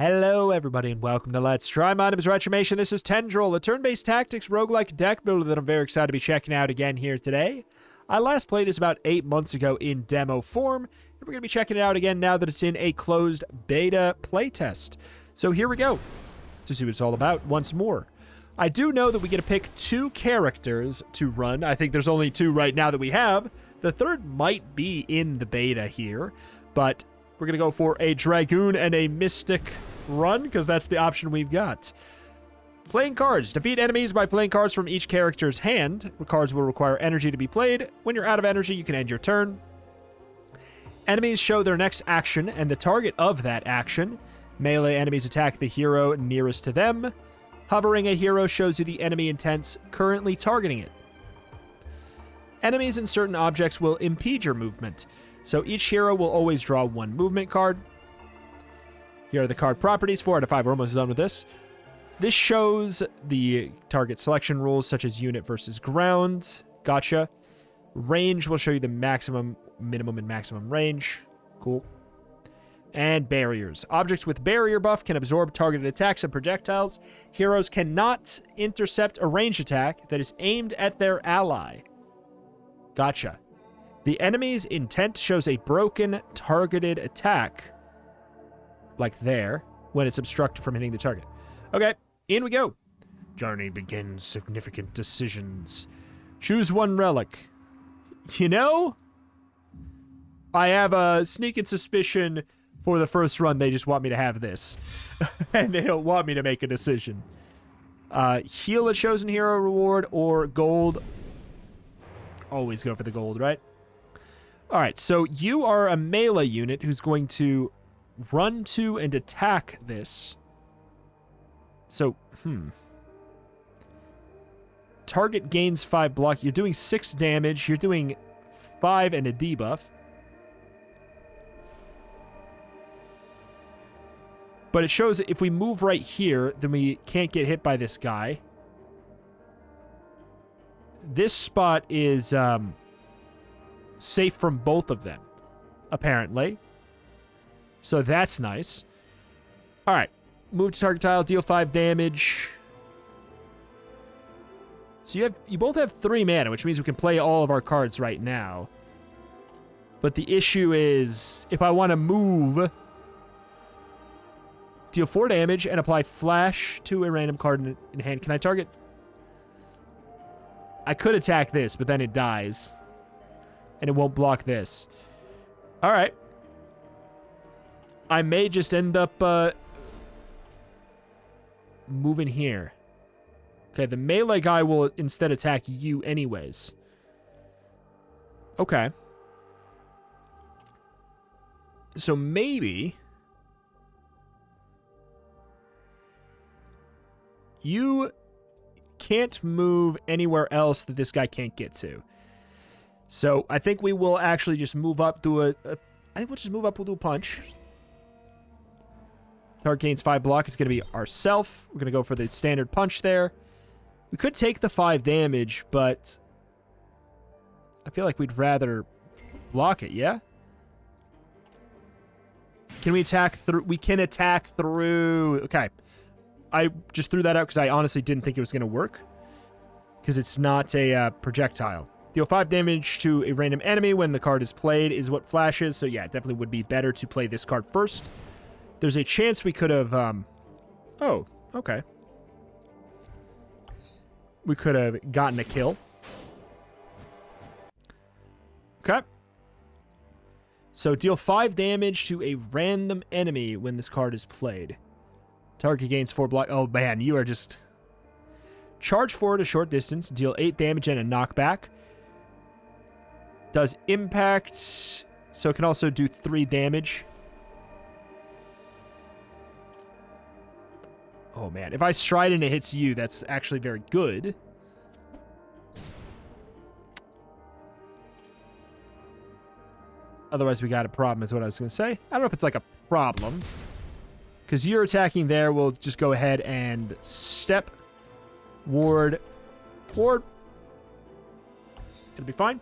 Hello everybody and welcome to Let's Try. My name is Retromation. This is Tendryll, a turn-based tactics roguelike deck builder that I'm very excited to be checking out again here today. I last played this about 8 months ago in demo form, and we're going to be checking it out again now that it's in a closed beta playtest. So here we go to see what it's all about once more. I do know that we get to pick 2 characters to run. I think there's only 2 right now that we have. The third might be in the beta here, but we're going to go for a Dragoon and a Mystic run, because that's the option we've got. Playing cards. Defeat enemies by playing cards from each character's hand. The cards will require energy to be played. When you're out of energy, you can end your turn. Enemies show their next action and the target of that action. Melee enemies attack the hero nearest to them. Hovering a hero shows you the enemy intents currently targeting it. Enemies and certain objects will impede your movement, so each hero will always draw 1 movement card. Here are the card properties. 4 out of 5. We're almost done with this. This shows the target selection rules, such as unit versus ground. Gotcha. Range will show you the maximum, minimum, and maximum range. Cool. And barriers. Objects with barrier buff can absorb targeted attacks and projectiles. Heroes cannot intercept a ranged attack that is aimed at their ally. Gotcha. The enemy's intent shows a broken targeted attack, like there, when it's obstructed from hitting the target. Okay, in we go. Journey begins. Significant decisions. Choose 1 relic. You know, I have a sneaking suspicion for the first run they just want me to have this. And they don't want me to make a decision. Heal a chosen hero reward or gold. Always go for the gold, right? Alright, so you are a melee unit who's going to run to and attack this. So, Target gains 5 block. You're doing 6 damage. You're doing 5 and a debuff. But it shows that if we move right here, then we can't get hit by this guy. This spot is safe from both of them, apparently. So that's nice. All right. Move to target tile, deal 5 damage. So you both have 3 mana, which means we can play all of our cards right now. But the issue is, if I want to move, deal 4 damage and apply flash to a random card in hand. Can I target? I could attack this, but then it dies. And it won't block this. All right. I may just end up moving here. Okay, the melee guy will instead attack you anyways. Okay. So maybe you can't move anywhere else that this guy can't get to. So I think we will actually just move up to I think we'll just move up, we'll do a punch. Target gains 5 block. It's going to be ourself. We're going to go for the standard punch there. We could take the 5 damage, but I feel like we'd rather block it, yeah? Can we attack through? We can attack through. Okay. I just threw that out because I honestly didn't think it was going to work. Because it's not a projectile. Deal 5 damage to a random enemy when the card is played is what flashes. So yeah, it definitely would be better to play this card first. There's a chance we could have... oh, okay. We could have gotten a kill. Okay. So deal 5 damage to a random enemy when this card is played. Target gains 4 block. Oh, man, you are just... Charge forward a short distance. Deal 8 damage and a knockback. Does impact. So it can also do 3 damage. Oh, man. If I stride and it hits you, that's actually very good. Otherwise, we got a problem, is what I was going to say. I don't know if it's like a problem. Because you're attacking there, we'll just go ahead and step. Ward. It'll be fine.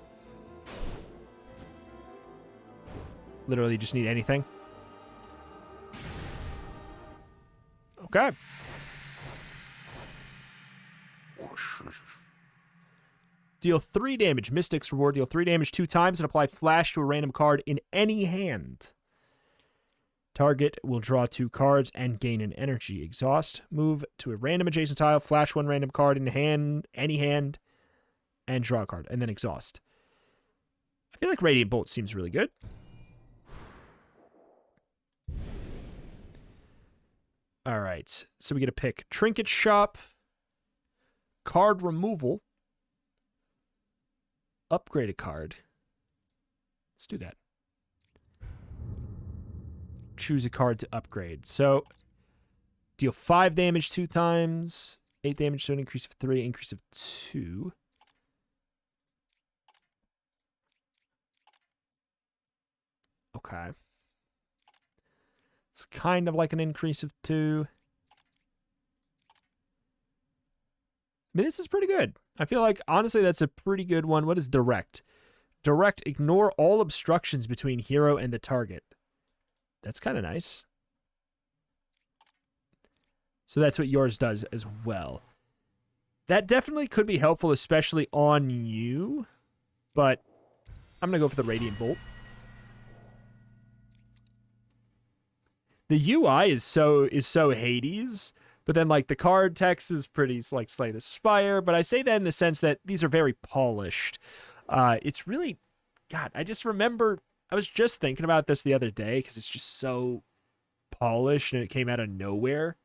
Literally just need anything. Okay. Deal 3 damage. Mystic's reward. Deal 3 damage 2 times and apply flash to a random card in any hand. Target will draw 2 cards and gain an energy. Exhaust. Move to a random adjacent tile. Flash 1 random card in hand, any hand, and draw a card. And then exhaust. I feel like Radiant Bolt seems really good. All right. So we get to pick Trinket Shop, card removal, upgrade a card. Let's do that. Choose a card to upgrade. So, deal 5 damage 2 times, 8 damage, so an increase of 3, increase of 2. Okay. It's kind of like an increase of 2. I mean, this is pretty good. I feel like, honestly, that's a pretty good one. What is direct? Direct, ignore all obstructions between hero and the target. That's kind of nice. So that's what yours does as well. That definitely could be helpful, especially on you. But I'm going to go for the Radiant Bolt. The UI is so Hades, but then like the card text is pretty like Slay the Spire. But I say that in the sense that these are very polished. It's really, God, I just remember, I was just thinking about this the other day because it's just so polished and it came out of nowhere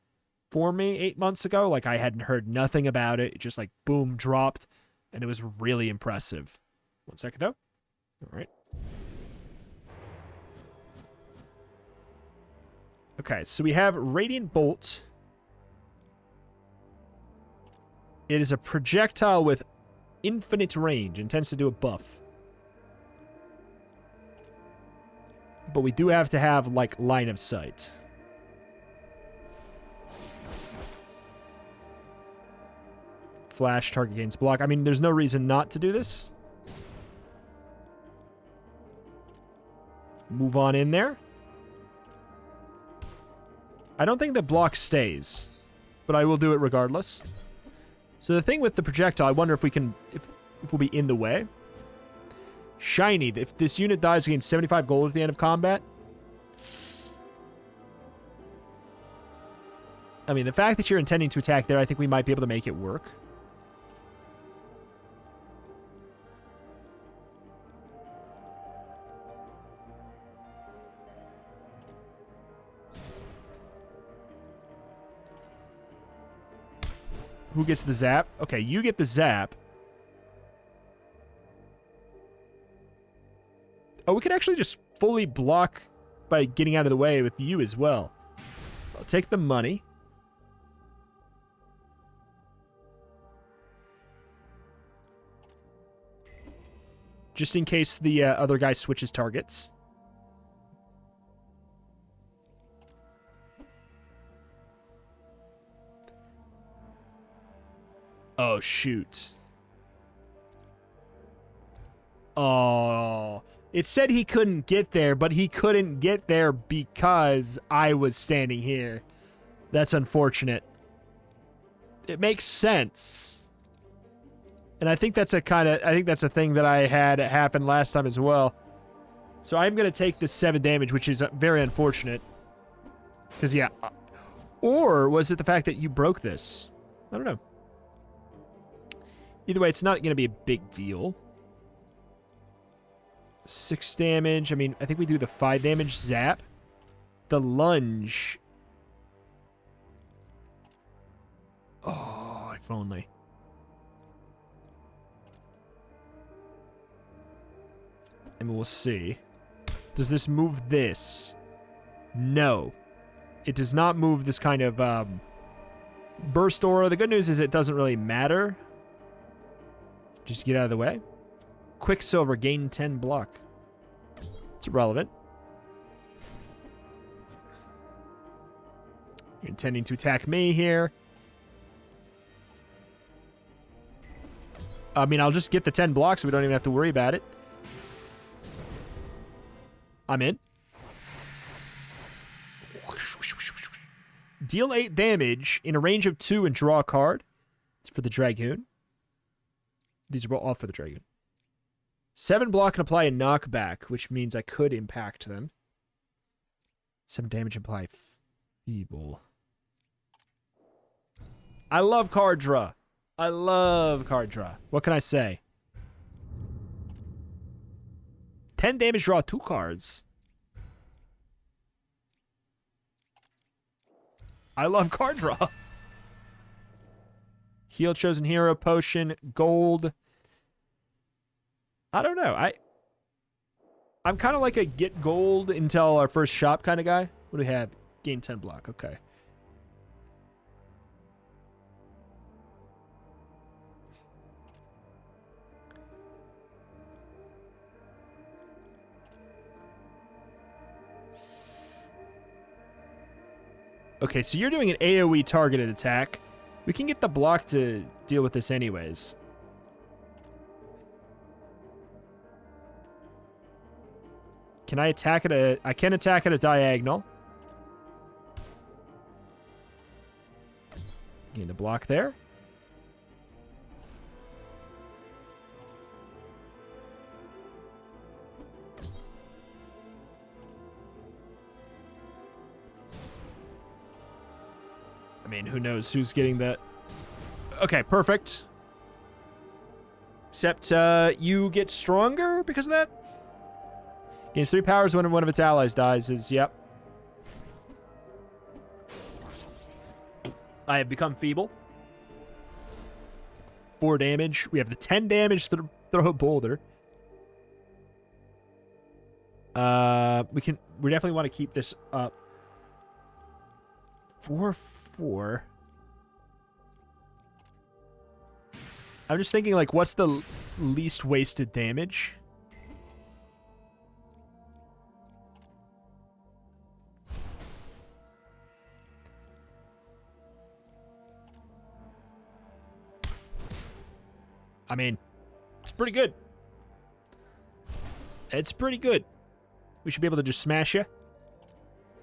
for me 8 months ago. Like I hadn't heard nothing about it. It just like boom dropped and it was really impressive. 1 second though. All right. Okay, so we have Radiant Bolt. It is a projectile with infinite range. Intends to do a buff. But we do have to have, like, line of sight. Flash, target gains block. I mean, there's no reason not to do this. Move on in there. I don't think the block stays, but I will do it regardless. So the thing with the projectile, I wonder if we can, if we'll be in the way. Shiny, if this unit dies, gains 75 gold at the end of combat. I mean, the fact that you're intending to attack there, I think we might be able to make it work. Who gets the zap? Okay, you get the zap. Oh, we could actually just fully block by getting out of the way with you as well. I'll take the money. Just in case the other guy switches targets. Oh, shoot. Oh. It said he couldn't get there, but he couldn't get there because I was standing here. That's unfortunate. It makes sense. And I think that's a thing that I had happen last time as well. So I'm going to take this 7 damage, which is very unfortunate. Because, yeah. Or was it the fact that you broke this? I don't know. Either way, it's not going to be a big deal. 6 damage. I mean, I think we do the 5 damage zap. The lunge. Oh, if only. And we'll see. Does this move this? No. It does not move this kind of burst aura. The good news is it doesn't really matter. Just get out of the way. Quicksilver, gain 10 block. It's irrelevant. You're intending to attack me here. I mean, I'll just get the 10 blocks so we don't even have to worry about it. I'm in. Deal 8 damage in a range of 2 and draw a card. It's for the Dragoon. These are all for the Dragoon. 7 block and apply a knockback, which means I could impact them. 7 damage, apply feeble. I love card draw. I love card draw. What can I say? 10 damage, draw 2 cards. I love card draw. Heal chosen hero, potion, gold. I don't know. I'm kind of like a get gold until our first shop kind of guy. What do we have? Gain 10 block. Okay. Okay, so you're doing an AoE targeted attack. We can get the block to deal with this anyways. Can I attack at a... I can attack at a diagonal. Gain a block there. I mean, who knows who's getting that. Okay, perfect. Except you get stronger because of that. Gains 3 powers when one of its allies dies is, yep. I have become feeble. 4 damage. We have the 10 damage to throw a boulder. We definitely want to keep this up. 4-4. I'm just thinking, like, what's the least wasted damage? I mean, it's pretty good. It's pretty good. We should be able to just smash you.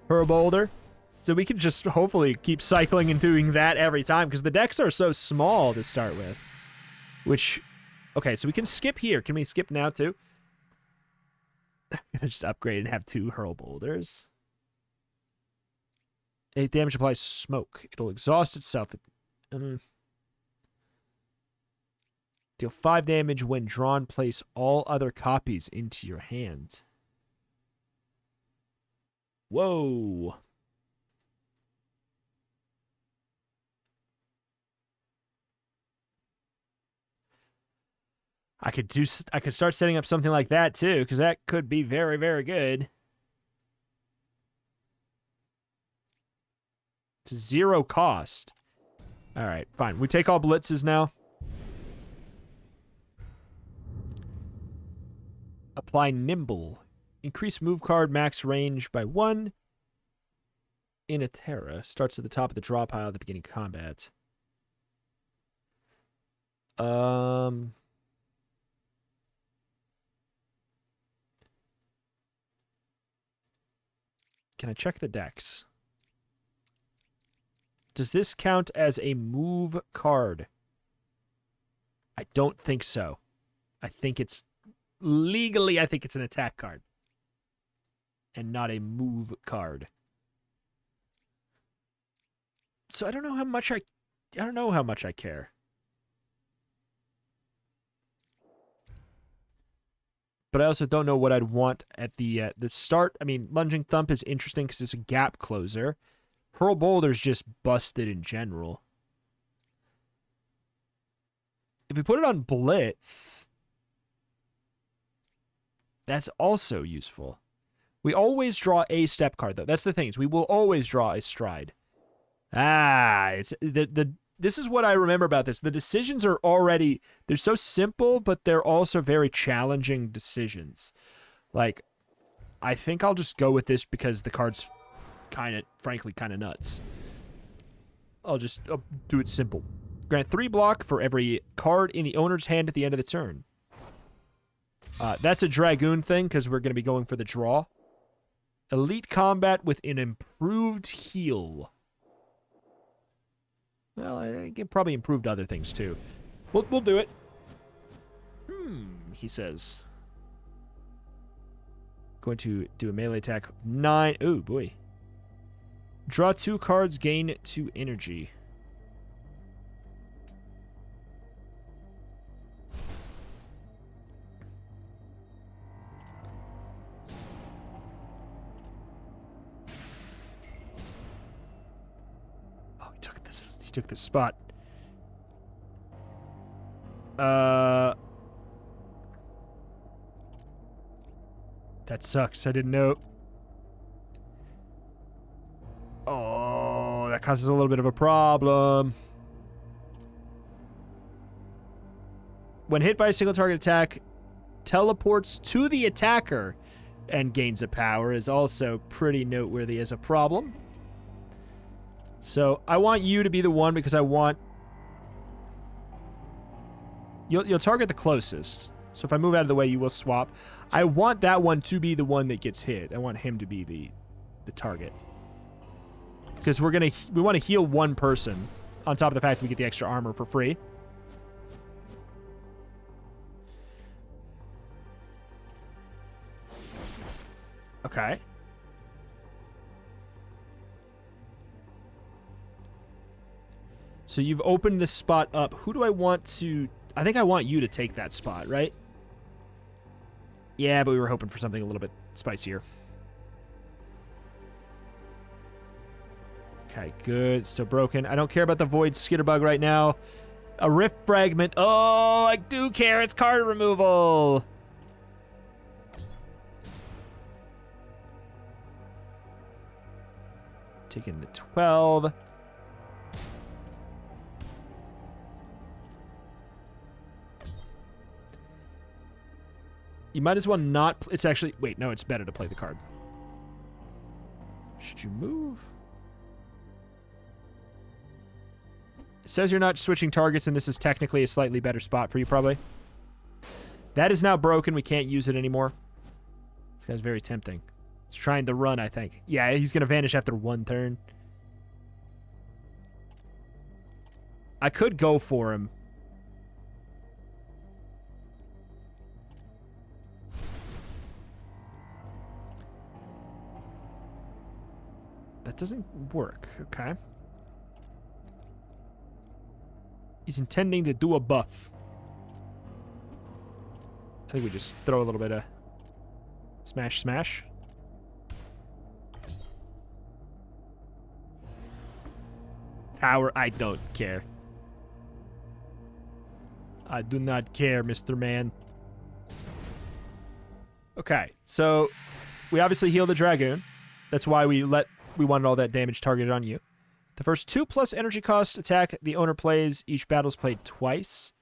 Hurl boulder. So we can just hopefully keep cycling and doing that every time, because the decks are so small to start with. Which, okay, so we can skip here. Can we skip now too? I'm gonna just upgrade and have 2 hurl boulders. 8 damage applies smoke. It'll exhaust itself. Deal 5 damage when drawn. Place all other copies into your hand. Whoa. I could start setting up something like that too, because that could be very, very good. It's 0 cost. All right, fine. We take all blitzes now. Apply nimble. Increase move card max range by 1. In a Terra. Starts at the top of the draw pile at the beginning of combat. Can I check the decks? Does this count as a move card? I don't think so. I think it's... Legally, I think it's an attack card. And not a move card. So I don't know how much I don't know how much I care. But I also don't know what I'd want at the start. I mean, Lunging Thump is interesting because it's a gap closer. Hurl Boulder's just busted in general. If we put it on Blitz, that's also useful. We always draw a step card, though. That's the thing. Is we will always draw a stride. It's this is what I remember about this. The decisions are already, they're so simple, but they're also very challenging decisions. Like, I think I'll just go with this because the card's frankly, kind of nuts. I'll do it simple. Grant 3 block for every card in the owner's hand at the end of the turn. That's a Dragoon thing because we're going to be going for the draw. Elite combat with an improved heal. Well, I probably improved other things, too. We'll do it. He says. Going to do a melee attack. 9. Ooh, boy. Draw 2 cards, gain 2 energy. Oh, he took this spot. That sucks. I didn't know. Oh, that causes a little bit of a problem. When hit by a single target attack, teleports to the attacker and gains a power is also pretty noteworthy as a problem. So I want you to be the one because I want... You'll target the closest. So if I move out of the way, you will swap. I want that one to be the one that gets hit. I want him to be the target. Because we want to heal one person on top of the fact that we get the extra armor for free. Okay. So you've opened this spot up. Who do I want to... I think I want you to take that spot, right? Yeah, but we were hoping for something a little bit spicier. Okay, good. Still broken. I don't care about the Void Skitterbug right now. A Rift Fragment. Oh, I do care. It's card removal. Taking the 12. You might as well not... It's actually... Wait, no, it's better to play the card. Should you move? It says you're not switching targets, and this is technically a slightly better spot for you, probably. That is now broken. We can't use it anymore. This guy's very tempting. He's trying to run, I think. Yeah, he's going to vanish after 1 turn. I could go for him. That doesn't work. Okay. He's intending to do a buff. I think we just throw a little bit of smash, smash. Power, I don't care. I do not care, Mr. Man. Okay, so we obviously heal the Dragoon. That's why we wanted all that damage targeted on you. The first 2+ energy cost attack the owner plays, each battle's played twice.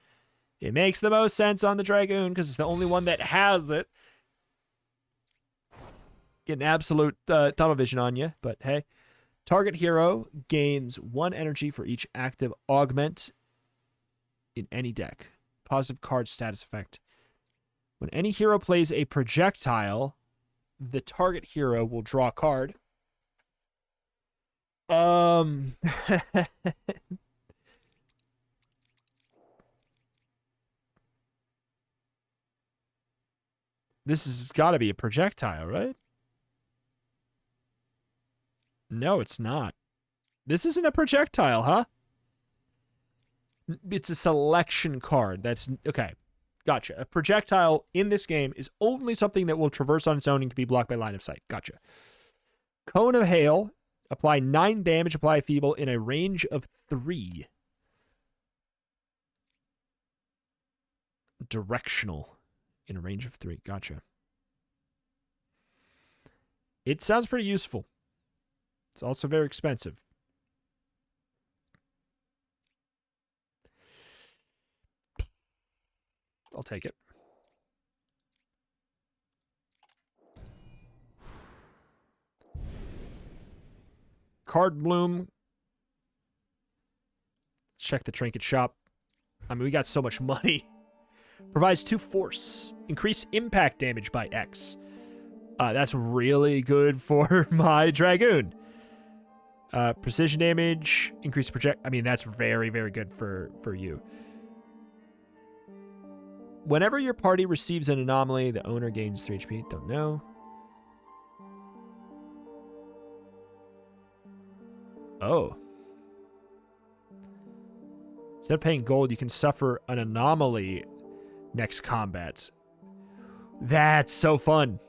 It makes the most sense on the Dragoon because it's the only one that has it. Get an absolute tunnel vision on you, but hey. Target hero gains 1 energy for each active augment in any deck. Positive card status effect. When any hero plays a projectile, the target hero will draw a card. This has got to be a projectile, right? No, it's not. This isn't a projectile, huh? It's a selection card. That's... Okay. Gotcha. A projectile in this game is only something that will traverse on its own and can be blocked by line of sight. Gotcha. Cone of Hail. Apply 9 damage. Apply Feeble in a range of 3. Directional. In a range of 3. Gotcha. It sounds pretty useful. It's also very expensive. I'll take it. Card Bloom. Check the trinket shop. I mean, we got so much money. Provides 2 force. Increase impact damage by X. That's really good for my Dragoon. Precision damage, increase project. I mean, that's very, very good for you. Whenever your party receives an anomaly, the owner gains 3 HP. Don't know. Oh. Instead of paying gold, you can suffer an anomaly next combat. That's so fun.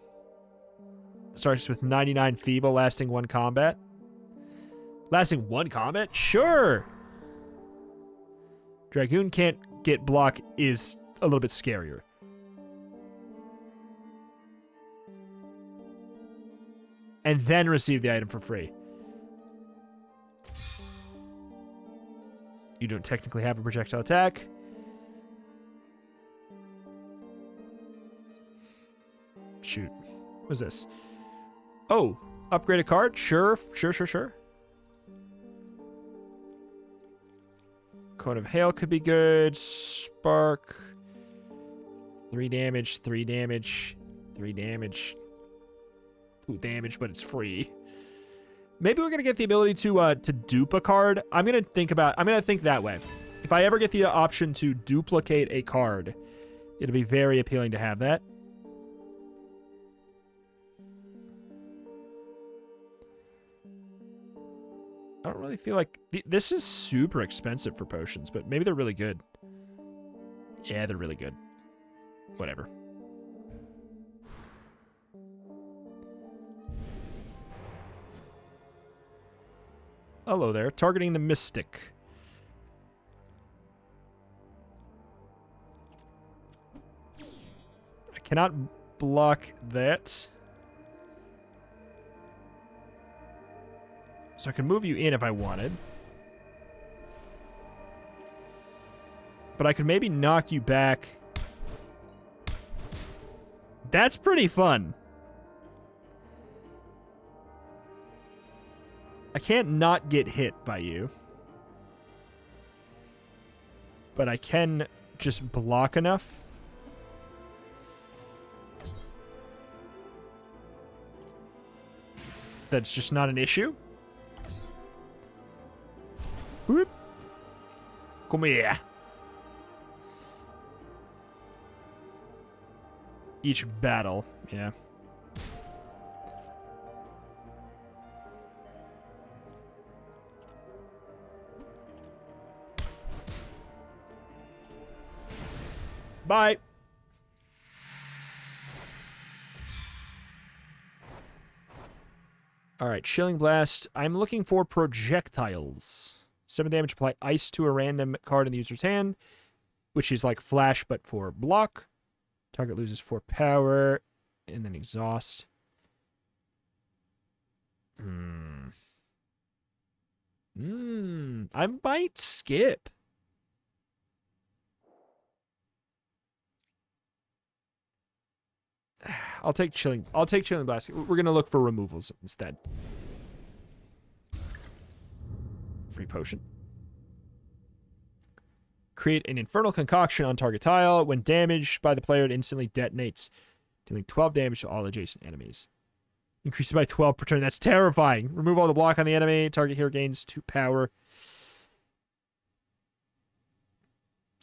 Starts with 99 feeble, lasting 1 combat. Lasting 1 combat? Sure. Dragoon can't get block is a little bit scarier. And then receive the item for free. You don't technically have a projectile attack. Shoot. What's this? Oh, upgrade a card? Sure. Cone of Hail could be good. Spark. 3 damage, 3 damage, 3 damage. 2 damage, but it's free. Maybe we're gonna get the ability to dupe a card. I'm gonna think that way. If I ever get the option to duplicate a card, it'll be very appealing to have that. I don't really feel like... This is super expensive for potions, but maybe they're really good. Yeah, they're really good. Whatever. Hello there. Targeting the Mystic. I cannot block that. So I can move you in if I wanted. But I could maybe knock you back. That's pretty fun. I can't not get hit by you. But I can just block enough. That's just not an issue. Whoop. Come here. Each battle, yeah. Bye. All right, Chilling Blast. I'm looking for projectiles. 7 damage, apply ice to a random card in the user's hand, which is like flash, but for block. Target loses 4 power, and then exhaust. I might skip. I'll take Chilling Blast. We're gonna look for removals instead. Free potion. Create an infernal concoction on target tile. When damaged by the player, it instantly detonates, dealing 12 damage to all adjacent enemies. Increase it by 12 per turn. That's terrifying. Remove all the block on the enemy. Target hero gains 2 power.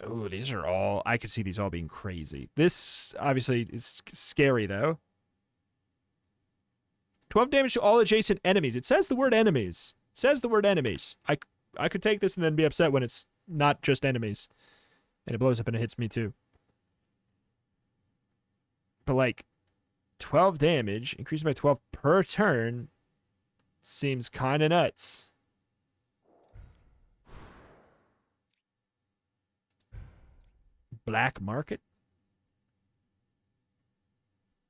Oh, these are all... I could see these all being crazy. This, obviously, is scary, though. 12 damage to all adjacent enemies. It says the word enemies. It says the word enemies. I could take this and then be upset when it's not just enemies. And it blows up and it hits me, too. But, like, 12 damage, increased by 12 per turn, seems kind of nuts. Black market.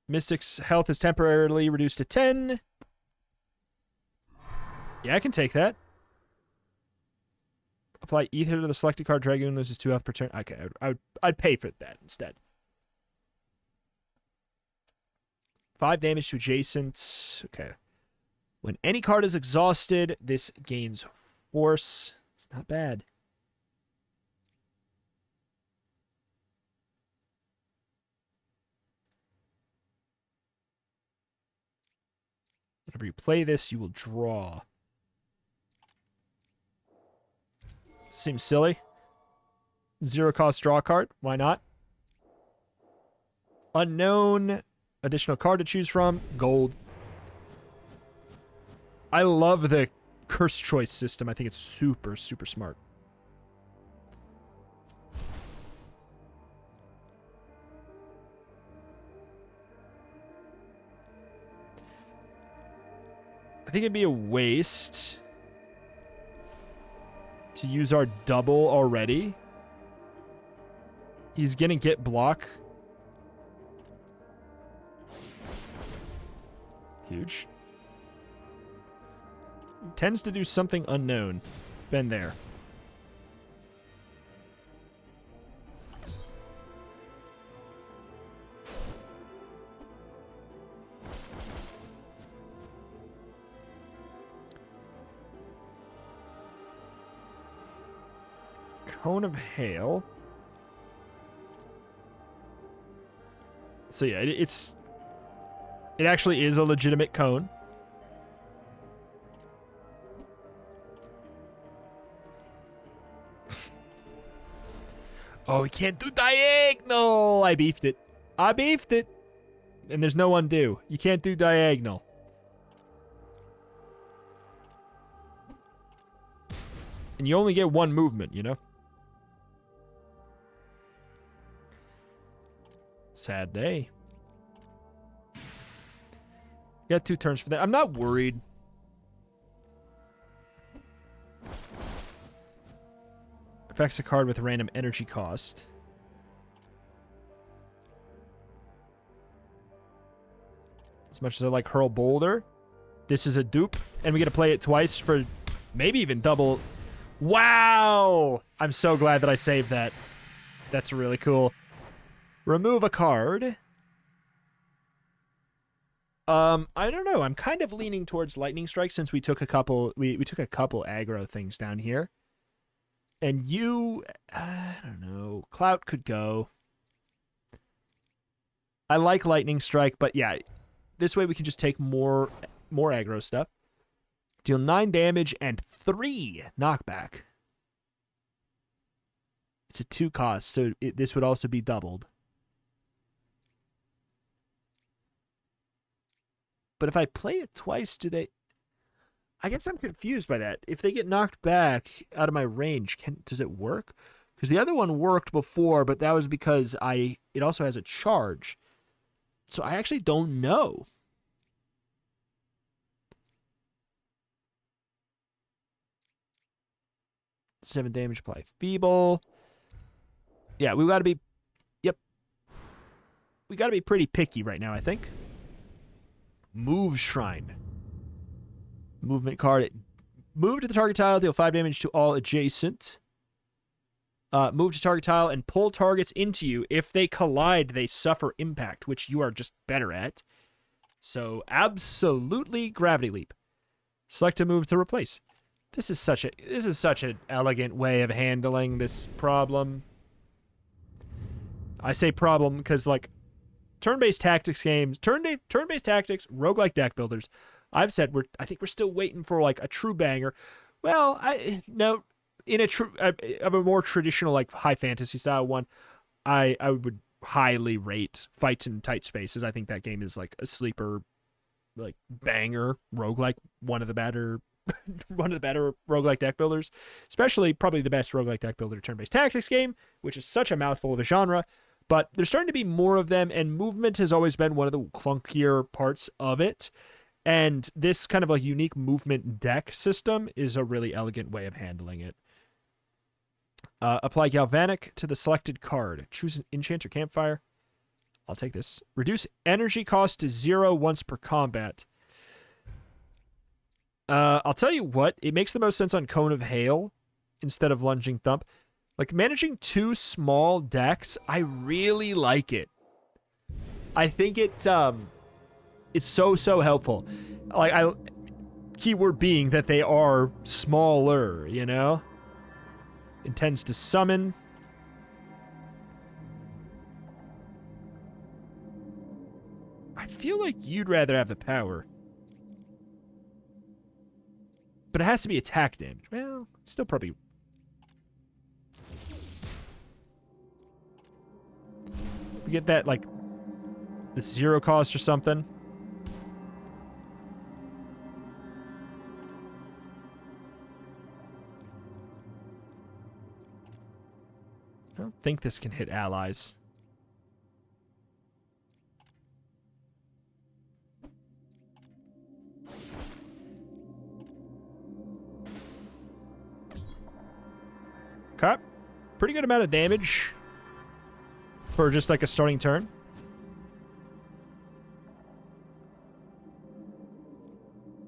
Mystic's health is temporarily reduced to 10. Yeah, I can take that. Apply ether to the selected card. Dragoon loses 2 health per turn. Okay, I'd pay for that instead. 5 damage to adjacent. Okay. When any card is exhausted, this gains force. It's not bad. Whenever you play this, you will draw. Seems silly. 0 cost draw card. Why not? Unknown. Additional card to choose from. Gold. I love the curse choice system. I think it's super, super smart. I think it'd be a waste to use our double already. He's gonna get block. Huge. Tends to do something unknown. Been there. Cone of Hail. So yeah, it actually is a legitimate cone. Oh, we can't do diagonal. I beefed it. I beefed it. And there's no undo. You can't do diagonal. And you only get one movement, you know? Sad day. Got 2 turns for that. I'm not worried. Affects a card with a random energy cost. As much as I like Hurl Boulder, this is a dupe, and we get to play it twice for maybe even double. Wow! I'm so glad that I saved that. That's really cool. Remove a card. I don't know. I'm kind of leaning towards Lightning Strike since we took a couple. We took a couple aggro things down here. And you, I don't know. Clout could go. I like Lightning Strike, but yeah, this way we can just take more aggro stuff. Deal 9 damage and 3 knockback. It's a 2 cost, so this would also be doubled. But if I play it twice, do they... I guess I'm confused by that. If they get knocked back out of my range, does it work? Because the other one worked before, but that was because it also has a charge. So I actually don't know. Seven damage, apply Feeble. Yeah, we got to be... Yep. We got to be pretty picky right now, I think. Move Shrine. Movement card. Move to the target tile, deal 5 damage to all adjacent. Move to target tile and pull targets into you. If they collide, they suffer impact, which you are just better at. So, absolutely Gravity Leap. Select a move to replace. This is such an elegant way of handling this problem. I say problem because, like, turn-based tactics games, turn-based tactics, roguelike deck builders. I've said I think we're still waiting for like a true banger. Well, in a more traditional like high fantasy style one, I would highly rate Fights in Tight Spaces. I think that game is like a sleeper, like banger roguelike, one of the better roguelike deck builders, especially probably the best roguelike deck builder turn-based tactics game, which is such a mouthful of a genre. But there's starting to be more of them, and movement has always been one of the clunkier parts of it. And this kind of like unique movement deck system is a really elegant way of handling it. Apply Galvanic to the selected card. Choose an enchant or campfire. I'll take this. Reduce energy cost to 0 once per combat. I'll tell you what, it makes the most sense on Cone of Hail instead of Lunging Thump. Like, managing 2 small decks, I really like it. I think it's so helpful. Like, keyword being that they are smaller, you know? Intends to summon. I feel like you'd rather have the power. But it has to be attack damage. Well, still probably... We get that, like, the 0 cost or something. I don't think this can hit allies. Okay. Pretty good amount of damage for just like a starting turn.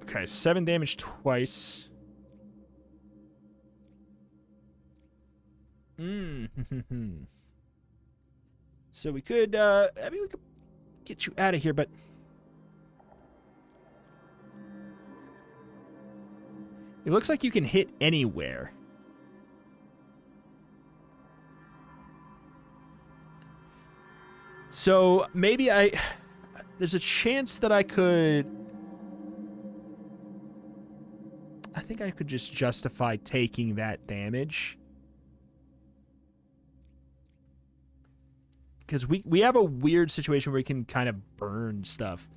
Okay, 7 damage twice. So we could, I mean, we could get you out of here, but... It looks like you can hit anywhere. So maybe there's a chance that I could... I think I could just justify taking that damage. Because we have a weird situation where we can kind of burn stuff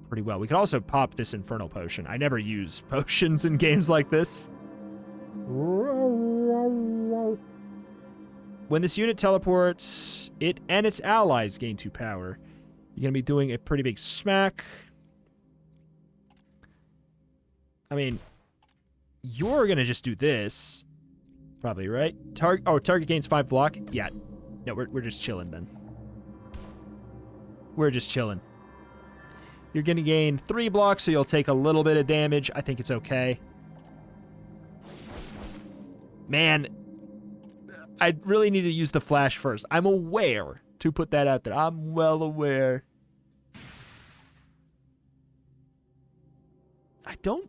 pretty well. We can also pop this Infernal Potion. I never use potions in games like this. When this unit teleports, it and its allies gain 2 power. You're going to be doing a pretty big smack. I mean, you're going to just do this. Probably, right? Target gains 5 block? Yeah. No, we're just chilling then. We're just chilling. You're going to gain 3 blocks, so you'll take a little bit of damage. I think it's okay. Man, I really need to use the flash first. I'm aware to put that out there. I'm well aware. I don't...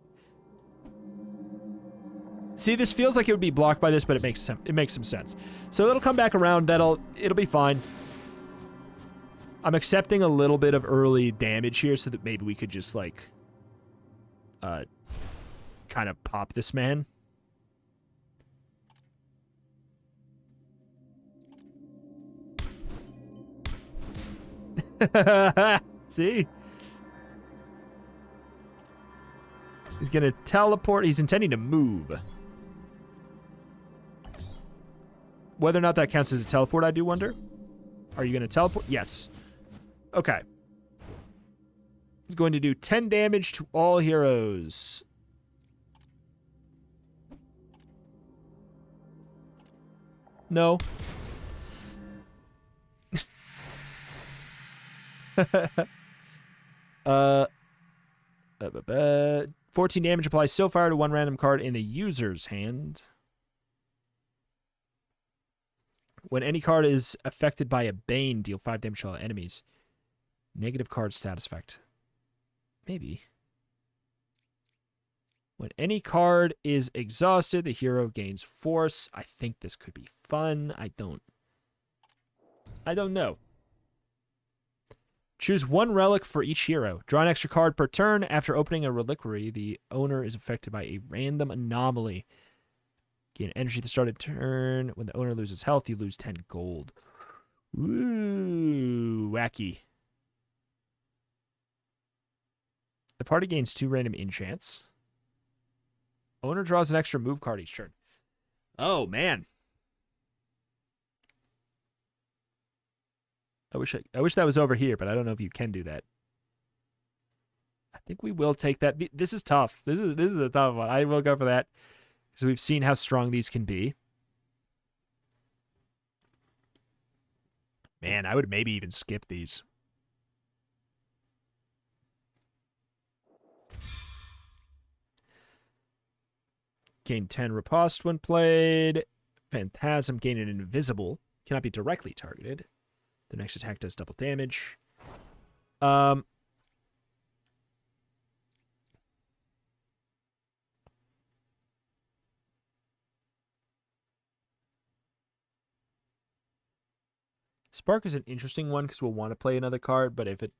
See, this feels like it would be blocked by this, but it makes some sense. So it'll come back around. It'll be fine. I'm accepting a little bit of early damage here so that maybe we could just, like, kind of pop this man. See? He's going to teleport. He's intending to move. Whether or not that counts as a teleport, I do wonder. Are you going to teleport? Yes. Okay. He's going to do 10 damage to all heroes. No. 14 damage applies so far to 1 random card in the user's hand. When any card is affected by a Bane, deal 5 damage to all enemies. Negative card status effect. Maybe. When any card is exhausted, the hero gains force. I think this could be fun. I don't know. Choose 1 relic for each hero. Draw an extra card per turn. After opening a reliquary, the owner is affected by a random anomaly. Gain energy at the start of turn. When the owner loses health, you lose 10 gold. Ooh, wacky. The party gains 2 random enchants. Owner draws an extra move card each turn. Oh, man. I wish that was over here, but I don't know if you can do that. I think we will take that. This is tough. This is a tough one. I will go for that. Because we've seen how strong these can be. Man, I would maybe even skip these. Gain 10 riposte when played. Phantasm, gain an invisible. Cannot be directly targeted. The next attack does double damage. Spark is an interesting one because we'll want to play another card, but if it...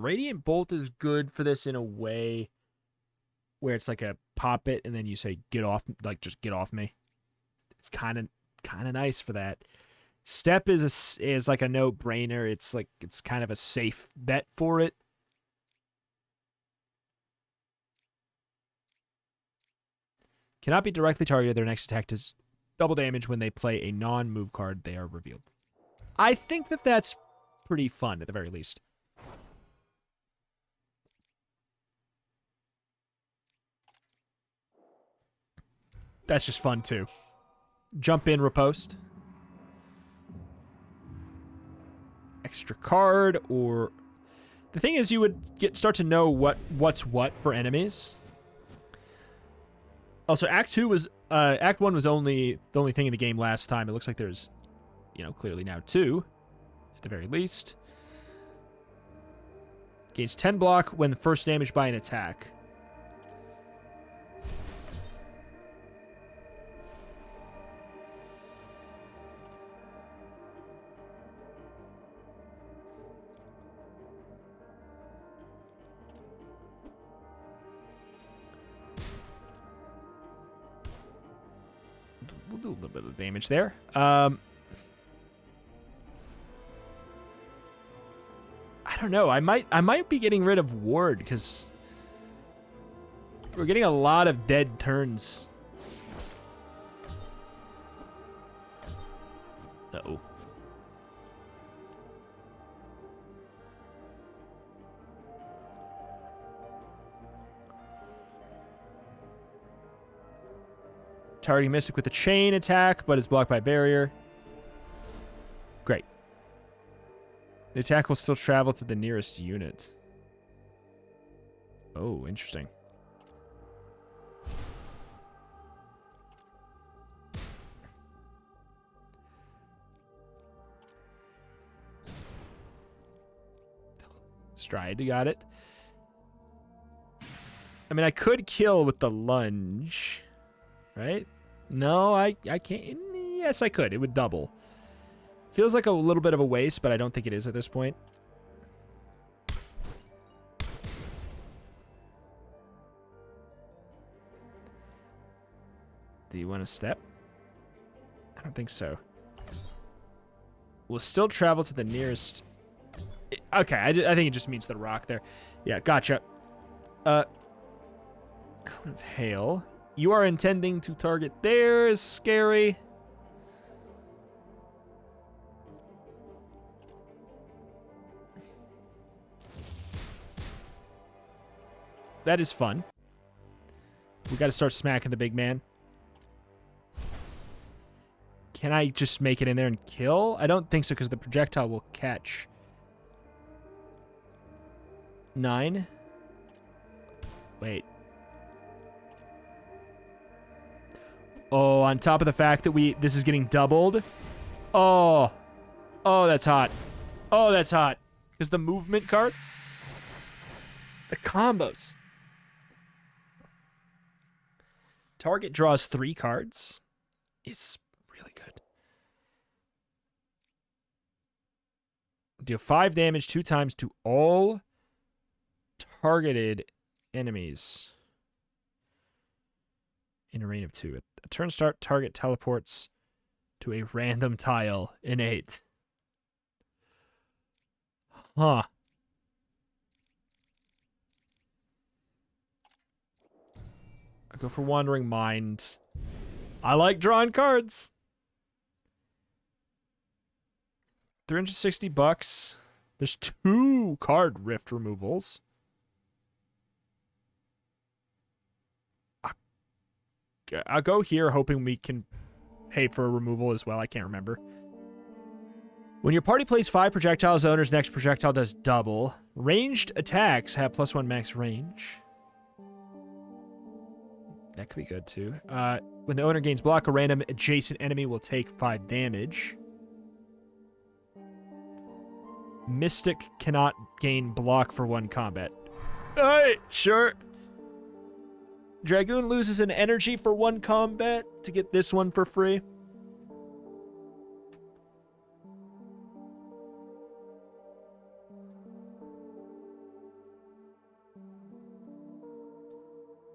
Radiant Bolt is good for this in a way where it's like a pop it, and then you say, get off, like, just get off me. It's kind of nice for that. Step is like a no-brainer. It's kind of a safe bet for it. Cannot be directly targeted. Their next attack does double damage when they play a non-move card. They are revealed. I think that that's pretty fun, at the very least. That's just fun, too. Jump in, riposte. Extra card, or... The thing is, you would start to know what's what for enemies. Also, Act 1 was only the only thing in the game last time. It looks like there's, clearly now 2, at the very least. Gains 10 block when first damaged by an attack. We'll do a little bit of damage there. I don't know. I might be getting rid of Ward because we're getting a lot of dead turns. Uh-oh. Targeting Mystic with a chain attack, but is blocked by barrier. Great. The attack will still travel to the nearest unit. Oh, interesting. Stride, got it. I mean, I could kill with the lunge, right? No, I can't. Yes, I could. It would double. Feels like a little bit of a waste, but I don't think it is at this point. Do you want to step? I don't think so. We'll still travel to the nearest... Okay, I think it just means the rock there. Yeah, gotcha. Cone of Hail. You are intending to target there. Is scary. That is fun. We got to start smacking the big man. Can I just make it in there and kill? I don't think so, because the projectile will catch. 9. Wait. Oh, on top of the fact that this is getting doubled. Oh. Oh, that's hot. Oh, that's hot. Because the movement card. The combos. Target draws 3 cards. It's really good. Deal 5 damage 2 times to all targeted enemies. In a range of 2. At a turn start, target teleports to a random tile in 8. Huh. I go for Wandering Mind. I like drawing cards. $360. There's 2 card rift removals. I'll go here hoping we can pay for a removal as well. I can't remember. When your party plays 5 projectiles, the owner's next projectile does double. Ranged attacks have +1 max range. That could be good too. When the owner gains block, a random adjacent enemy will take 5 damage. Mystic cannot gain block for 1 combat. Alright, sure. Dragoon loses an energy for 1 combat to get this one for free.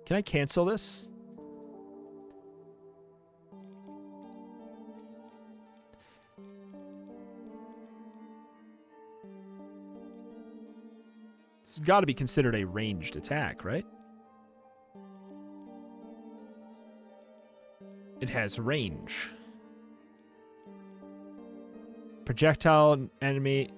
Can I cancel this? It's got to be considered a ranged attack, right? It has range. Projectile enemy.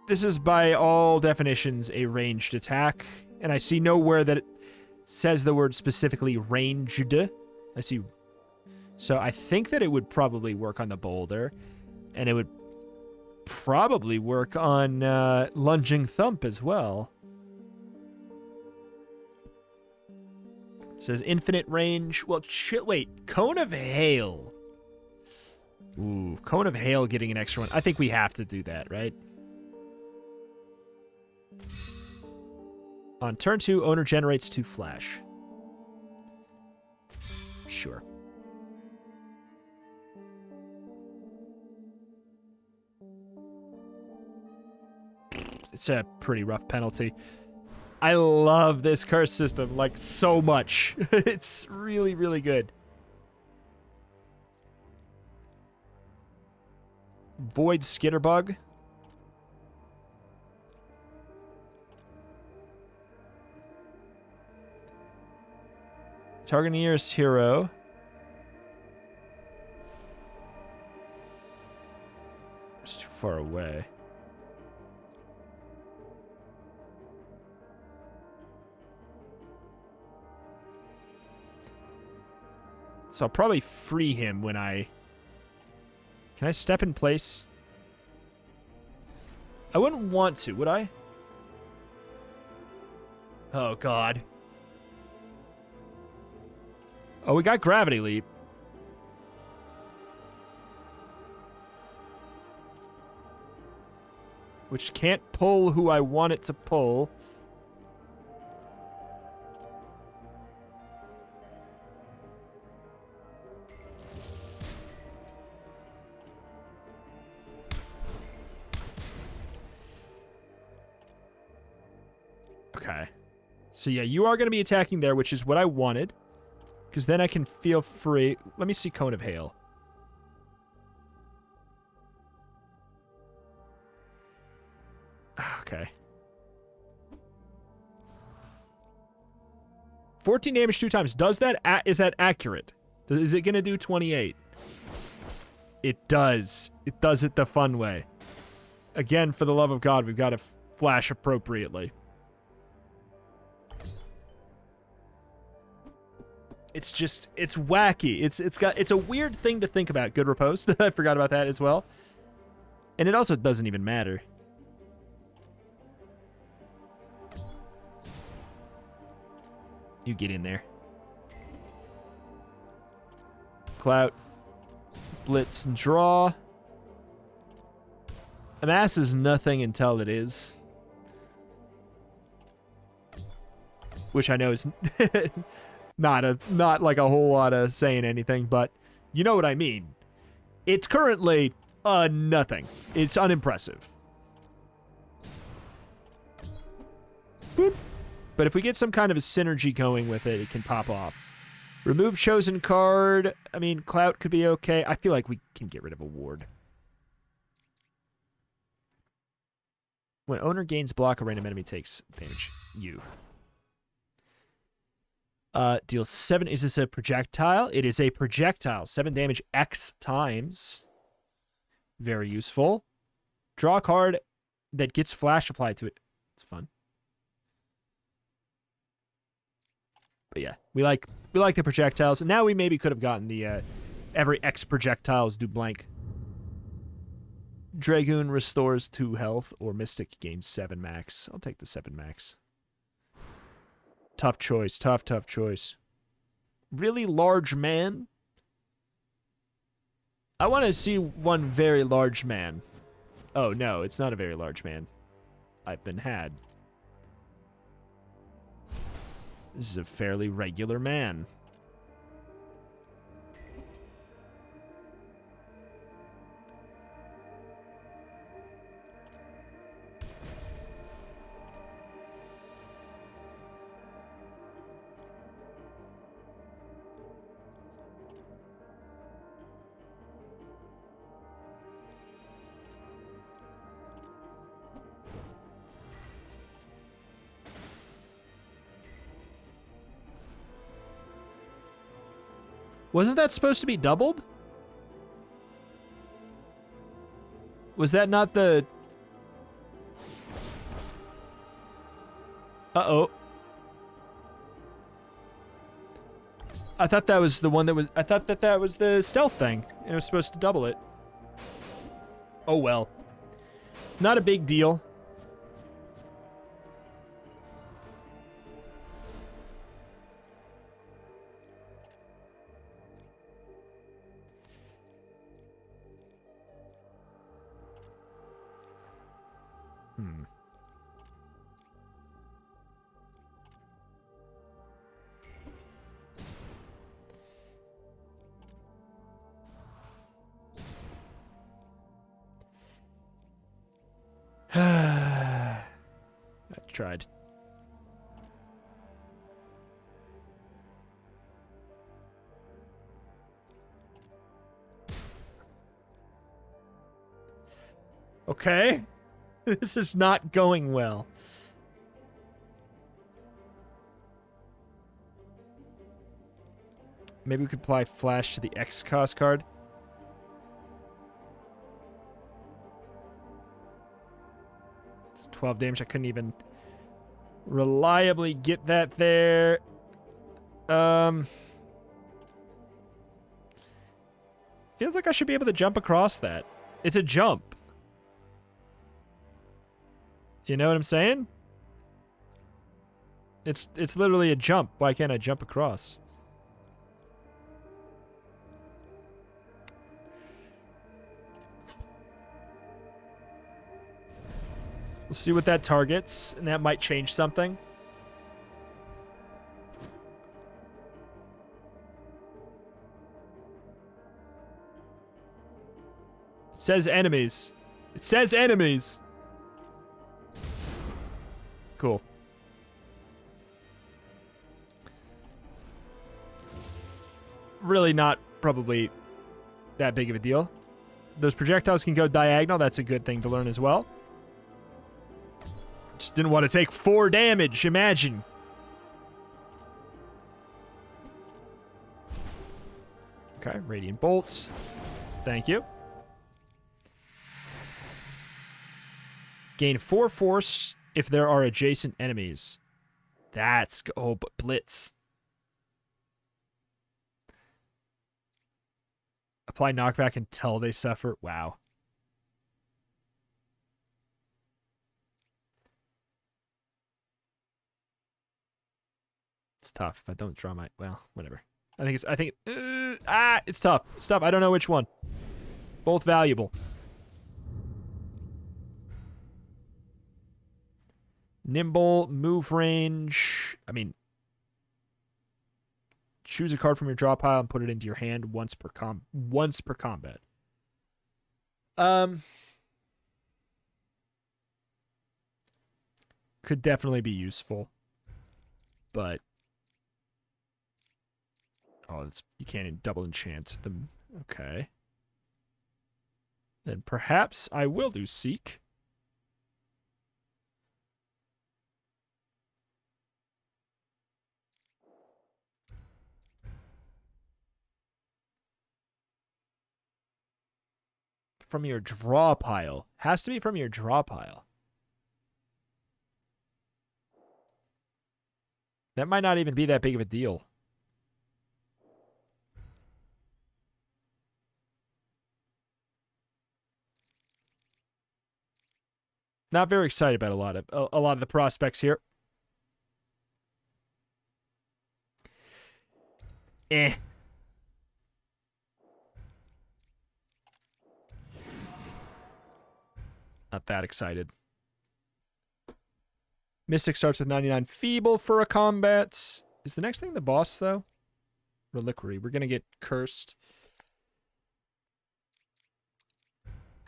This is by all definitions a ranged attack, and I see nowhere that it says the word specifically ranged. I see. So I think that it would probably work on the boulder, and it would probably work on lunging thump as well. It says infinite range. Well, wait, Cone of Hail. Ooh, Cone of Hail getting an extra one. I think we have to do that, right? On turn 2, owner generates 2 flash. Sure. It's a pretty rough penalty. I love this curse system, like, so much. It's really, really good. Void Skitterbug. Target nearest hero. It's too far away. So I'll probably free him when I... Can I step in place? I wouldn't want to, would I? Oh, God. Oh, we got Gravity Leap. Which can't pull who I want it to pull. Okay. So yeah, you are going to be attacking there, which is what I wanted. Because then I can feel free. Let me see Cone of Hail. Okay. 14 damage 2 times. Is that accurate? Is it going to do 28? It does. It does it the fun way. Again, for the love of God, we've got to flash appropriately. It's just, it's wacky. It's a weird thing to think about. Good riposte. I forgot about that as well. And it also doesn't even matter. You get in there. Clout. Blitz and draw. Amass is nothing until it is. Which I know is not like a whole lot of saying anything, but you know what I mean. It's currently nothing. It's unimpressive. Boop. But if we get some kind of a synergy going with it, it can pop off. Remove chosen card. I mean, Clout could be okay. I feel like we can get rid of a ward. When owner gains block, a random enemy takes damage. You. Deals 7. Is this a projectile? It is a projectile. 7 damage X times. Very useful. Draw a card that gets flash applied to it. It's fun. But yeah, we like the projectiles. Now we maybe could have gotten the every X projectiles do blank. Dragoon restores 2 health, or Mystic gains 7 max. I'll take the 7 max. Tough choice. Tough choice. Really large man? I want to see one very large man. Oh, no, it's not a very large man. I've been had. This is a fairly regular man. Wasn't that supposed to be doubled? Was that not the... Uh-oh. I thought that was the one that was... I thought that that was the stealth thing, and it was supposed to double it. Oh, well. Not a big deal. I tried. Okay. This is not going well. Maybe we could apply flash to the X cost card. It's 12 damage. I couldn't even reliably get that there. Feels like I should be able to jump across that. It's a jump. You know what I'm saying? It's literally a jump. Why can't I jump across? We'll see what that targets, and that might change something. It says enemies. It says enemies. Cool. Really not probably that big of a deal. Those projectiles can go diagonal. That's a good thing to learn as well. Just didn't want to take 4 damage. Imagine. Okay, radiant bolts. Thank you. Gain 4 force if there are adjacent enemies. That's... Oh, but blitz. Apply knockback until they suffer. Wow. It's tough if I don't draw my... Well, whatever. It's tough. It's tough. I don't know which one. Both valuable. Nimble, move range. I mean, choose a card from your draw pile and put it into your hand once per combat. Could definitely be useful, but you can't double enchant them. Okay. Then perhaps I will do Seek. From your draw pile. Has to be from your draw pile. That might not even be that big of a deal. Not very excited about a lot of the prospects here. Not that excited. Mystic starts with 99 feeble for a combat. Is the next thing the boss, though? Reliquary. We're going to get cursed.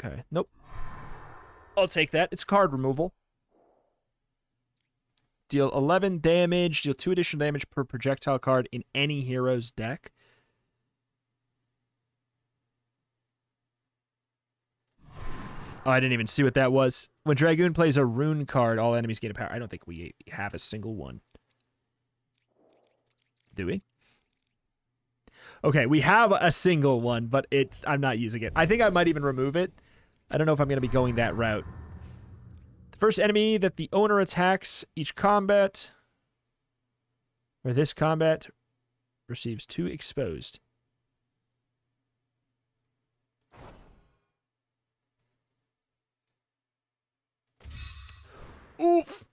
Okay. Nope. I'll take that. It's card removal. Deal 11 damage. Deal 2 additional damage per projectile card in any hero's deck. Oh, I didn't even see what that was. When Dragoon plays a rune card, all enemies gain a power. I don't think we have a single one. Do we? Okay, we have a single one, but I'm not using it. I think I might even remove it. I don't know if I'm going to be going that route. The first enemy that the owner attacks each combat, or this combat, receives 2 exposed. Oof!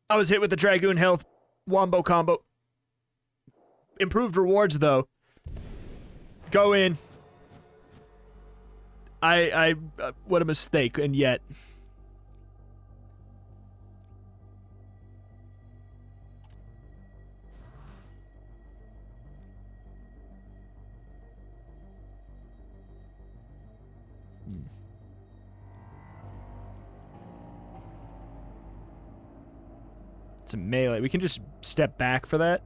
I was hit with the Dragoon health wombo combo. Improved rewards, though. Go in. What a mistake, and yet. It's a melee. We can just step back for that.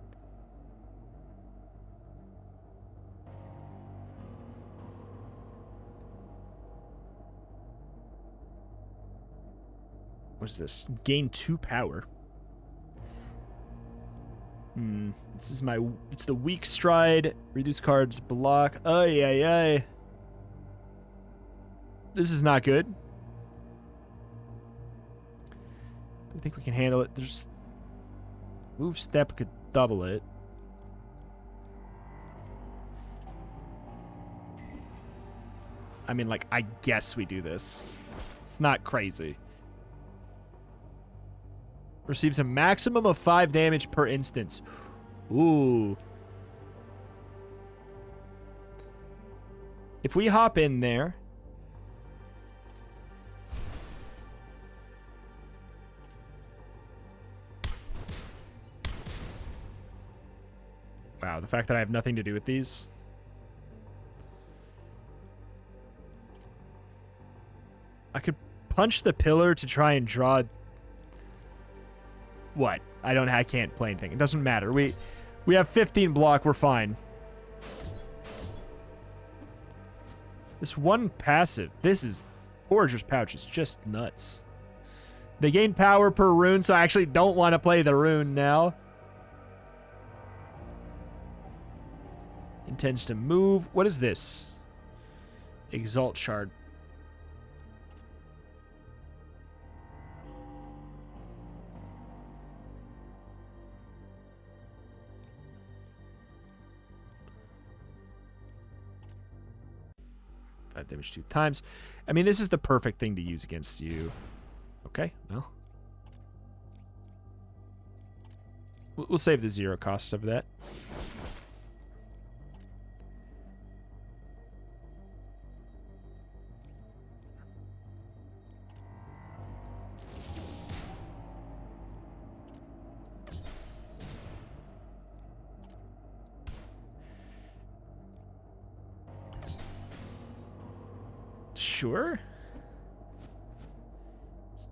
What's this? Gain 2 power. This is my... It's the weak stride. Reduce cards block. Ay, ay, ay. This is not good. I think we can handle it. There's... Move step could double it. I mean, like, I guess we do this. It's not crazy. Receives a maximum of 5 damage per instance. Ooh. If we hop in there... Wow, the fact that I have nothing to do with these. I could punch the pillar to try and draw... What? I can't play anything. It doesn't matter. We have 15 block. We're fine. This one passive. This is... Forager's Pouch is just nuts. They gain power per rune, so I actually don't want to play the rune now. Intends to move. What is this? Exalt Shard. Damage 2 times. I mean, this is the perfect thing to use against you. Okay, well. We'll save the 0 cost of that. Sure.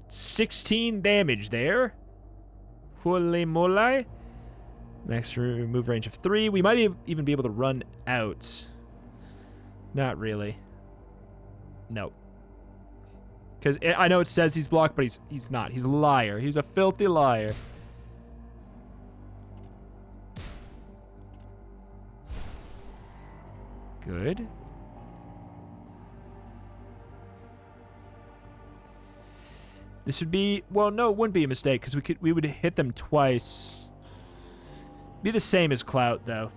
16 damage there. Holy moly. Max move range of 3. We might even be able to run out. Not really. Nope. Because I know it says he's blocked, but he's not. He's a liar. He's a filthy liar. Good. This would be... Well, no, it wouldn't be a mistake, because we would hit them twice. Be the same as Clout, though.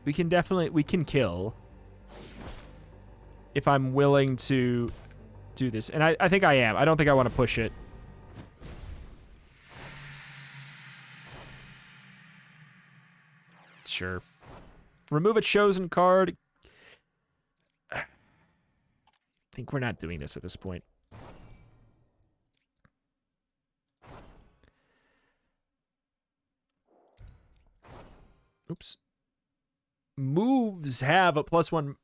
We can definitely... We can kill. If I'm willing to do this. And I think I am. I don't think I want to push it. Sure. Remove a chosen card. I think we're not doing this at this point. Oops. Moves have a +1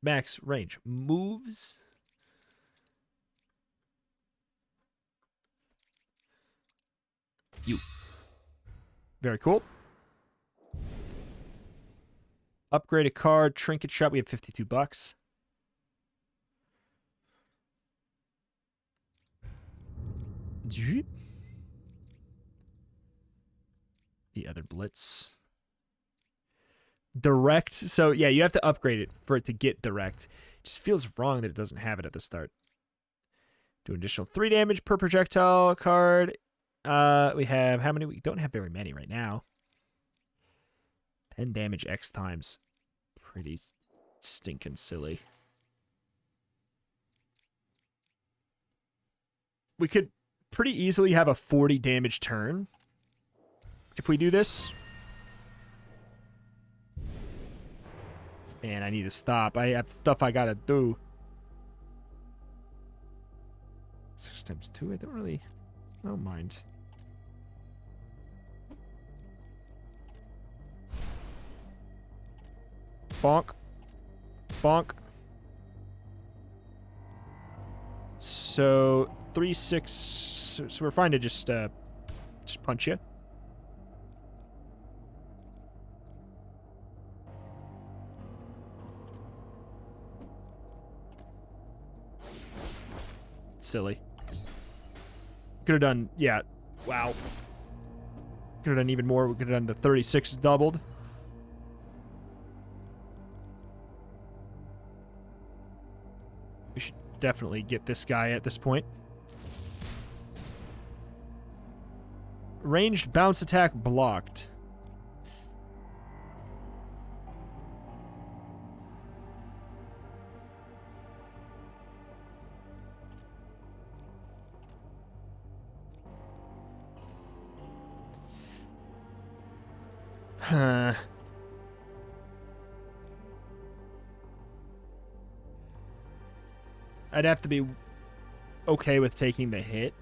max range. Moves? You. Very cool. Upgrade a card. Trinket shop. We have $52. The other blitz. Direct. So, yeah, you have to upgrade it for it to get direct. It just feels wrong that it doesn't have it at the start. Do an additional 3 damage per projectile card. We have how many? We don't have very many right now. 10 damage X times. Pretty stinking silly. We could pretty easily have a 40 damage turn if we do this. Man, I need to stop. I have stuff I gotta do. 6 times 2, I don't mind. Bonk. Bonk. So 3, 6. So we're fine to just punch you. Silly. Could have done, yeah. Wow. Could have done even more. We could have done the 36 doubled. We should definitely get this guy at this point. Ranged bounce attack blocked. Huh. I'd have to be okay with taking the hit.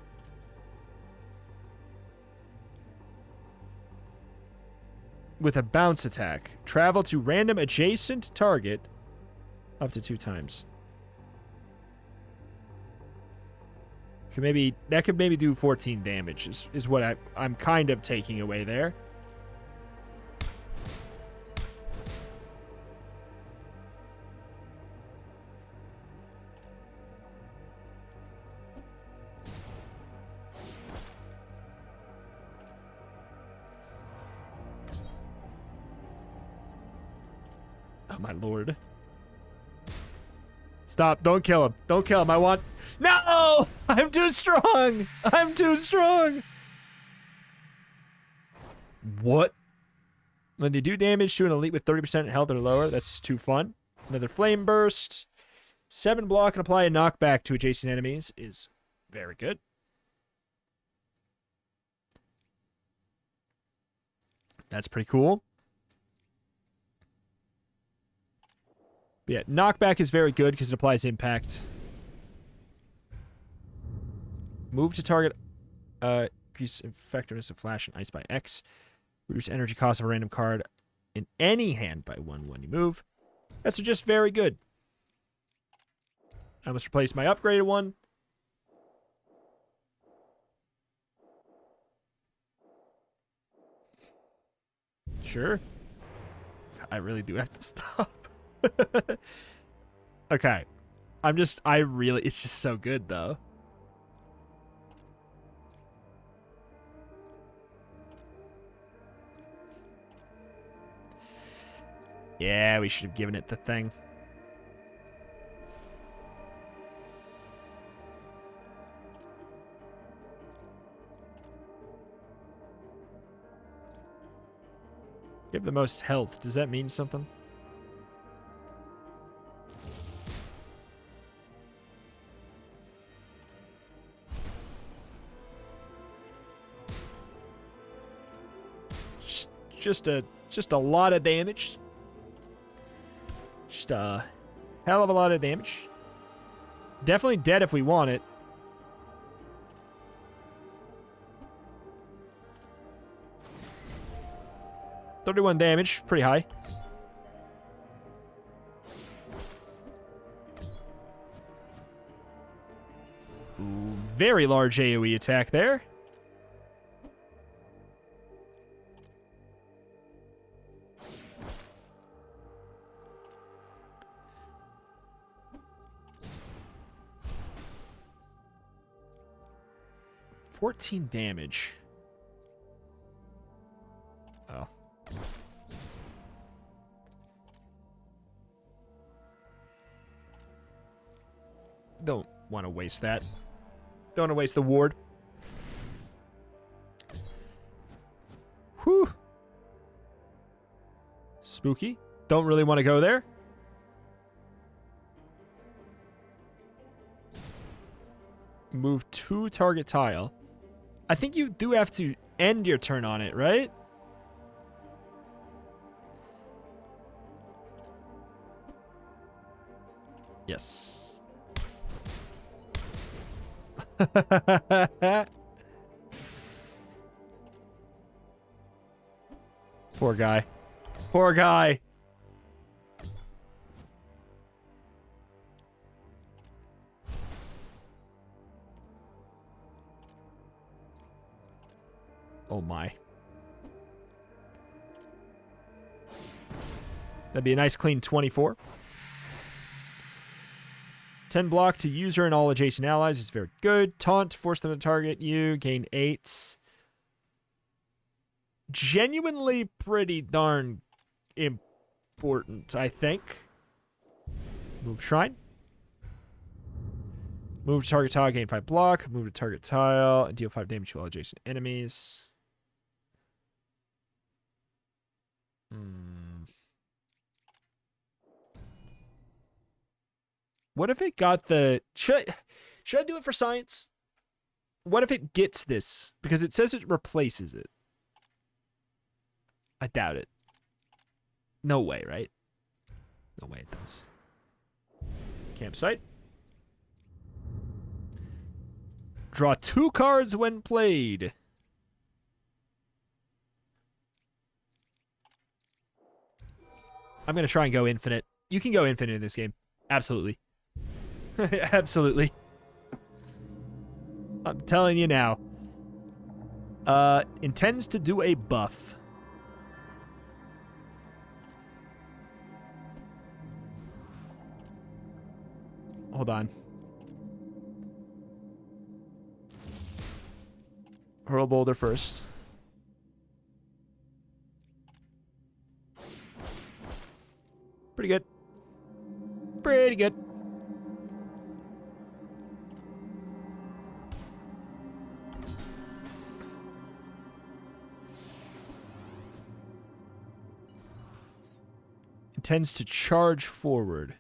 With a bounce attack. Travel to random adjacent target up to 2 times. That could maybe do 14 damage is what I'm kind of taking away there. Oh, my lord. Stop. Don't kill him. Don't kill him. I want... No! I'm too strong! I'm too strong! What? When they do damage to an elite with 30% health or lower, that's too fun. Another flame burst. 7 block and apply a knockback to adjacent enemies is very good. That's pretty cool. Yeah, knockback is very good because it applies impact. Move to target. Increase effectiveness of flash and ice by X. Reduce energy cost of a random card in any hand by 1 when you move. That's just very good. I must replace my upgraded one. Sure. I really do have to stop. Okay. It's just so good, though. Yeah, we should have given it the thing. You have the most health. Does that mean something? Just a lot of damage. Just a hell of a lot of damage. Definitely dead if we want it. $31 damage, pretty high. Ooh, very large AoE attack there. 14 damage. Oh. Don't want to waste that. Don't want to waste the ward. Whew. Spooky. Don't really want to go there. Move to target tile. I think you do have to end your turn on it, right? Yes. Poor guy. Poor guy. Oh my. That'd be a nice clean 24. 10 block to user and all adjacent allies is very good. Taunt, force them to target you, gain 8. Genuinely pretty darn important, I think. Move Shrine. Move to target tile, gain 5 block. Move to target tile, and deal 5 damage to all adjacent enemies. What if it got the... Should I do it for science? What if it gets this? Because it says it replaces it. I doubt it. No way, right? No way it does. Campsite. Draw 2 cards when played. I'm going to try and go infinite. You can go infinite in this game. Absolutely. Absolutely. I'm telling you now. Intends to do a buff. Hold on. Hurl Boulder first. Pretty good. Pretty good. Intends to charge forward.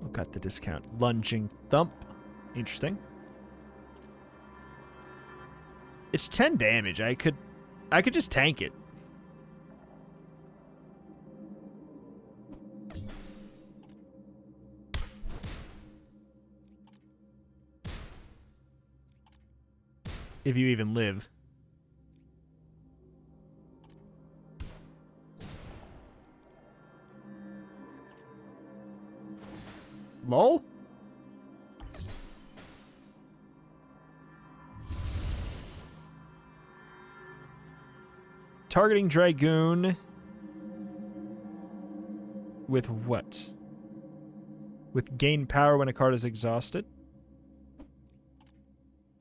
Oh, got the discount. Lunging Thump. Interesting. It's 10 damage. I could just tank it. If you even live. Lol? Targeting Dragoon with what? With gain power when a card is exhausted.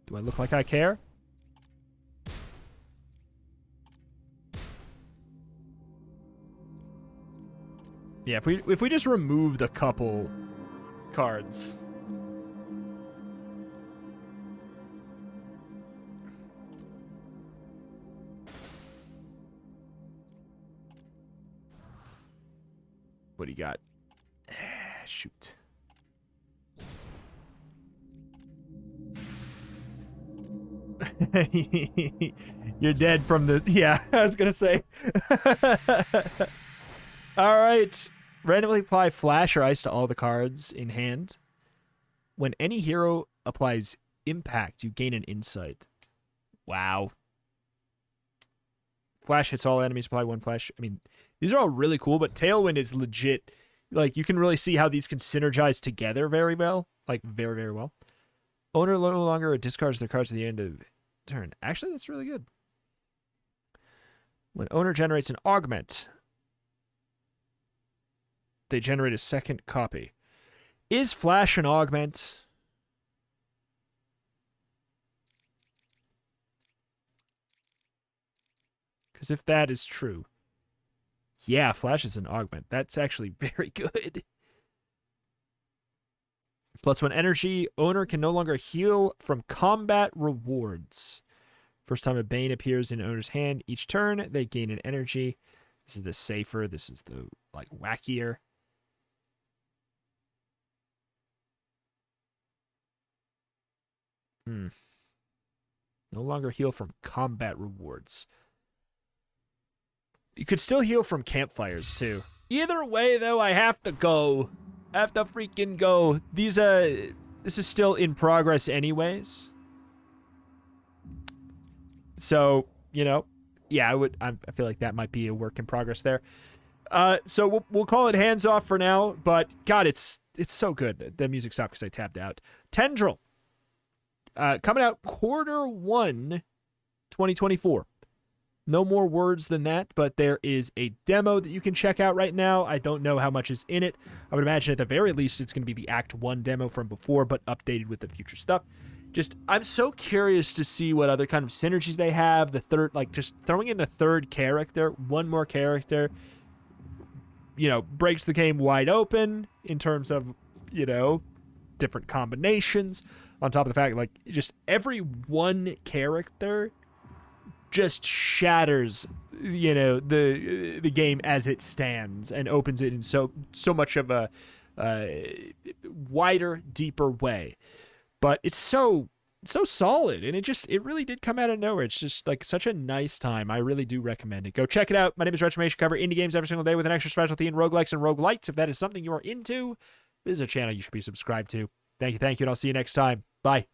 Do I look like I care? Yeah, if we just removed a couple cards. What do you got? Shoot. You're dead from the... Yeah, I was going to say. All right. Randomly apply Flash or Ice to all the cards in hand. When any hero applies Impact, you gain an Insight. Wow. Flash hits all enemies, apply 1 Flash. I mean, these are all really cool, but Tailwind is legit. Like, you can really see how these can synergize together very well. Like, very, very well. Owner no longer discards their cards at the end of turn. Actually, that's really good. When owner generates an augment, they generate a second copy. Is Flash an augment? Because if that is true, yeah, Flash is an augment. That's actually very good. +1 energy. Owner can no longer heal from combat rewards. First time a Bane appears in owner's hand each turn, they gain an energy. This is the safer. This is the like wackier. No longer heal from combat rewards. You could still heal from campfires too. Either way, though, I have to go. I have to freaking go. These this is still in progress anyways. So, you know, yeah, I feel like that might be a work in progress there. So we'll call it hands off for now, but God, it's so good. The music stopped because I tapped out. Tendryll. Coming out Q1 2024. No more words than that, but there is a demo that you can check out right now. I don't know how much is in it. I would imagine at the very least it's going to be the Act 1 demo from before, but updated with the future stuff. Just, I'm so curious to see what other kind of synergies they have. The third, like, just throwing in the third character, one more character, you know, breaks the game wide open in terms of, you know, different combinations. On top of the fact, like, just every one character just shatters, you know, the game as it stands and opens it in so much of a wider, deeper way. But it's so solid, and it really did come out of nowhere. It's just like such a nice time. I really do recommend it. Go check it out. My name is Retromation. Cover indie games every single day with an extra specialty in roguelikes and roguelites. If that is something you are into, this is a channel you should be subscribed to. Thank you, and I'll see you next time. Bye.